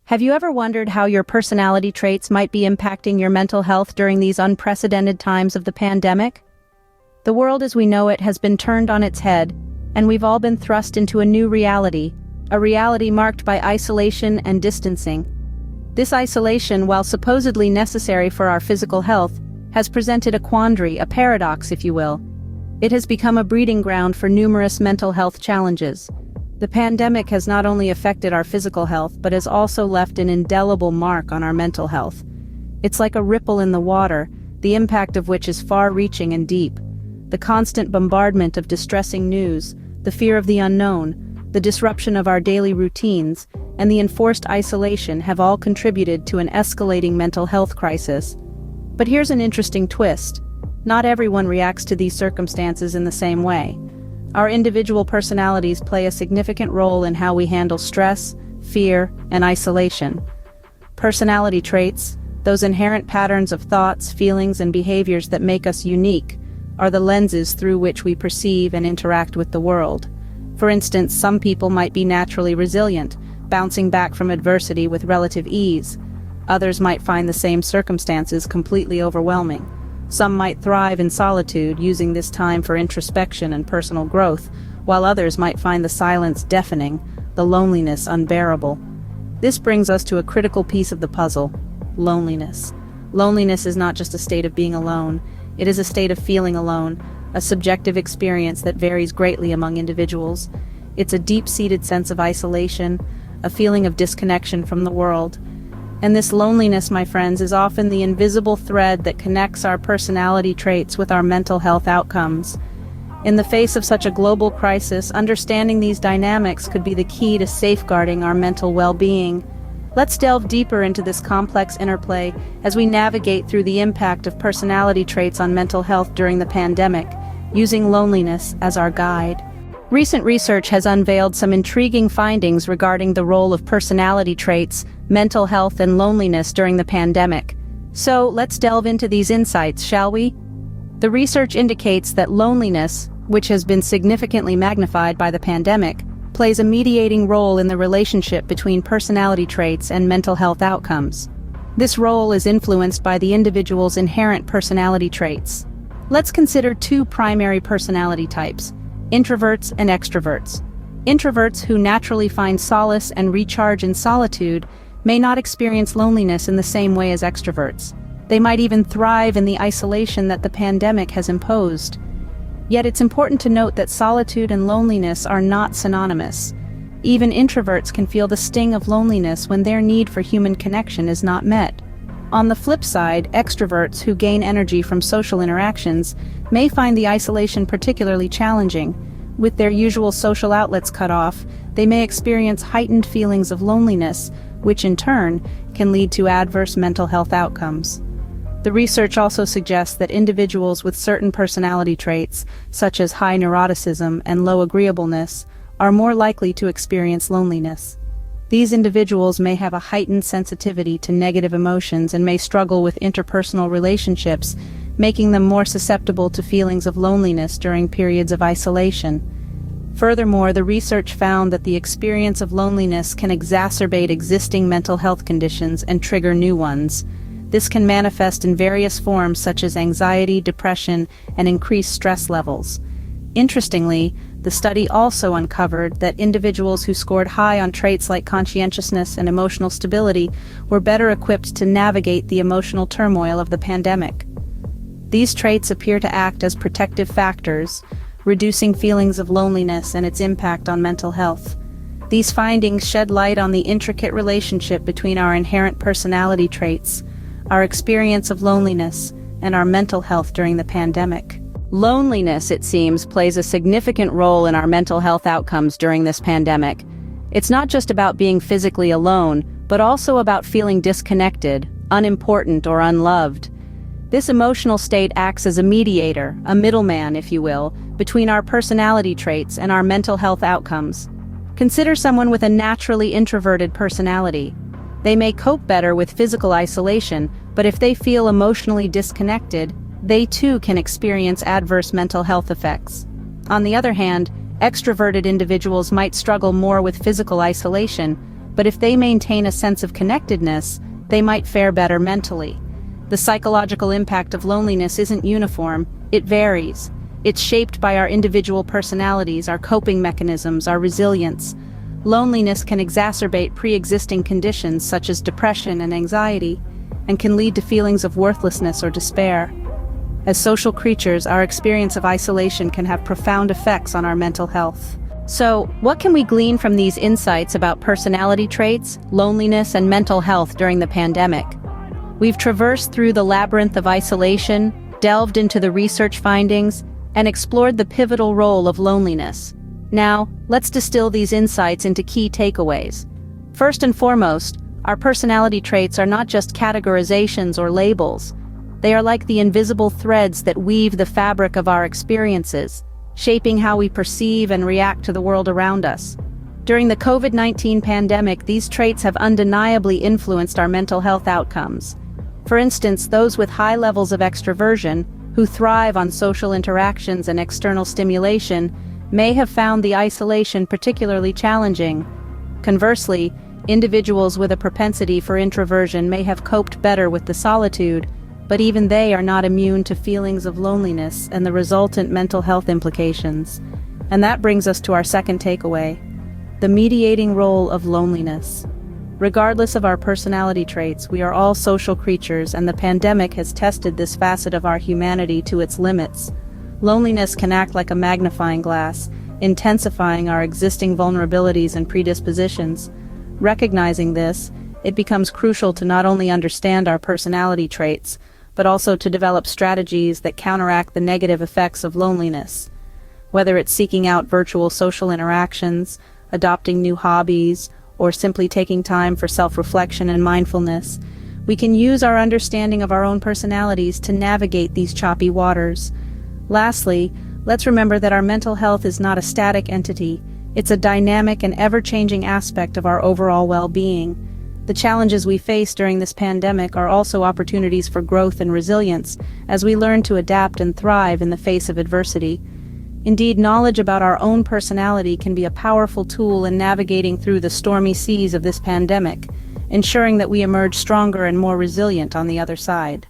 Have you ever wondered how your personality traits might be impacting your mental health during these unprecedented times of the pandemic? The world as we know it has been turned on its head, and we've all been thrust into a new reality, a reality marked by isolation and distancing. This isolation, while supposedly necessary for our physical health, has presented a quandary, a paradox, if you will. It has become a breeding ground for numerous mental health challenges. The pandemic has not only affected our physical health but has also left an indelible mark on our mental health. It's like a ripple in the water, the impact of which is far-reaching and deep. The constant bombardment of distressing news, the fear of the unknown, the disruption of our daily routines, and the enforced isolation have all contributed to an escalating mental health crisis. But here's an interesting twist. Not everyone reacts to these circumstances in the same way. Our individual personalities play a significant role in how we handle stress, fear, and isolation. Personality traits, those inherent patterns of thoughts, feelings, and behaviors that make us unique, are the lenses through which we perceive and interact with the world. For instance, some people might be naturally resilient, bouncing back from adversity with relative ease. Others might find the same circumstances completely overwhelming. Some might thrive in solitude, using this time for introspection and personal growth, while others might find the silence deafening, the loneliness unbearable. This brings us to a critical piece of the puzzle: loneliness. Loneliness is not just a state of being alone, it is a state of feeling alone, a subjective experience that varies greatly among individuals. It's a deep-seated sense of isolation, a feeling of disconnection from the world. And this loneliness, my friends, is often the invisible thread that connects our personality traits with our mental health outcomes. In the face of such a global crisis, understanding these dynamics could be the key to safeguarding our mental well-being. Let's delve deeper into this complex interplay as we navigate through the impact of personality traits on mental health during the pandemic, using loneliness as our guide. Recent research has unveiled some intriguing findings regarding the role of personality traits, mental health, and loneliness during the pandemic. So, let's delve into these insights, shall we? The research indicates that loneliness, which has been significantly magnified by the pandemic, plays a mediating role in the relationship between personality traits and mental health outcomes. This role is influenced by the individual's inherent personality traits. Let's consider two primary personality types: introverts and extroverts. Introverts, who naturally find solace and recharge in solitude, may not experience loneliness in the same way as extroverts. They might even thrive in the isolation that the pandemic has imposed. Yet it's important to note that solitude and loneliness are not synonymous. Even introverts can feel the sting of loneliness when their need for human connection is not met. On the flip side, extroverts who gain energy from social interactions may find the isolation particularly challenging. With their usual social outlets cut off, they may experience heightened feelings of loneliness, which in turn can lead to adverse mental health outcomes. The research also suggests that individuals with certain personality traits, such as high neuroticism and low agreeableness, are more likely to experience loneliness. These individuals may have a heightened sensitivity to negative emotions and may struggle with interpersonal relationships, making them more susceptible to feelings of loneliness during periods of isolation. Furthermore, the research found that the experience of loneliness can exacerbate existing mental health conditions and trigger new ones. This can manifest in various forms such as anxiety, depression, and increased stress levels. Interestingly, the study also uncovered that individuals who scored high on traits like conscientiousness and emotional stability were better equipped to navigate the emotional turmoil of the pandemic. These traits appear to act as protective factors, reducing feelings of loneliness and its impact on mental health. These findings shed light on the intricate relationship between our inherent personality traits, our experience of loneliness, and our mental health during the pandemic. Loneliness, it seems, plays a significant role in our mental health outcomes during this pandemic. It's not just about being physically alone, but also about feeling disconnected, unimportant, or unloved. This emotional state acts as a mediator, a middleman, if you will, between our personality traits and our mental health outcomes. Consider someone with a naturally introverted personality. They may cope better with physical isolation, but if they feel emotionally disconnected, they too can experience adverse mental health effects. On the other hand, extroverted individuals might struggle more with physical isolation, but if they maintain a sense of connectedness, they might fare better mentally. The psychological impact of loneliness isn't uniform, it varies. It's shaped by our individual personalities, our coping mechanisms, our resilience. Loneliness can exacerbate pre-existing conditions such as depression and anxiety, and can lead to feelings of worthlessness or despair. As social creatures, our experience of isolation can have profound effects on our mental health. So, what can we glean from these insights about personality traits, loneliness, and mental health during the pandemic? We've traversed through the labyrinth of isolation, delved into the research findings, and explored the pivotal role of loneliness. Now, let's distill these insights into key takeaways. First and foremost, our personality traits are not just categorizations or labels. They are like the invisible threads that weave the fabric of our experiences, shaping how we perceive and react to the world around us. During the COVID-19 pandemic, these traits have undeniably influenced our mental health outcomes. For instance, those with high levels of extroversion, who thrive on social interactions and external stimulation, may have found the isolation particularly challenging. Conversely, individuals with a propensity for introversion may have coped better with the solitude, but even they are not immune to feelings of loneliness and the resultant mental health implications. And that brings us to our second takeaway: the mediating role of loneliness. Regardless of our personality traits, we are all social creatures, and the pandemic has tested this facet of our humanity to its limits. Loneliness can act like a magnifying glass, intensifying our existing vulnerabilities and predispositions. Recognizing this, it becomes crucial to not only understand our personality traits, but also to develop strategies that counteract the negative effects of loneliness. Whether it's seeking out virtual social interactions, adopting new hobbies, or simply taking time for self-reflection and mindfulness, we can use our understanding of our own personalities to navigate these choppy waters. Lastly, let's remember that our mental health is not a static entity. It's a dynamic and ever-changing aspect of our overall well-being. The challenges we face during this pandemic are also opportunities for growth and resilience, as we learn to adapt and thrive in the face of adversity. Indeed, knowledge about our own personality can be a powerful tool in navigating through the stormy seas of this pandemic, ensuring that we emerge stronger and more resilient on the other side.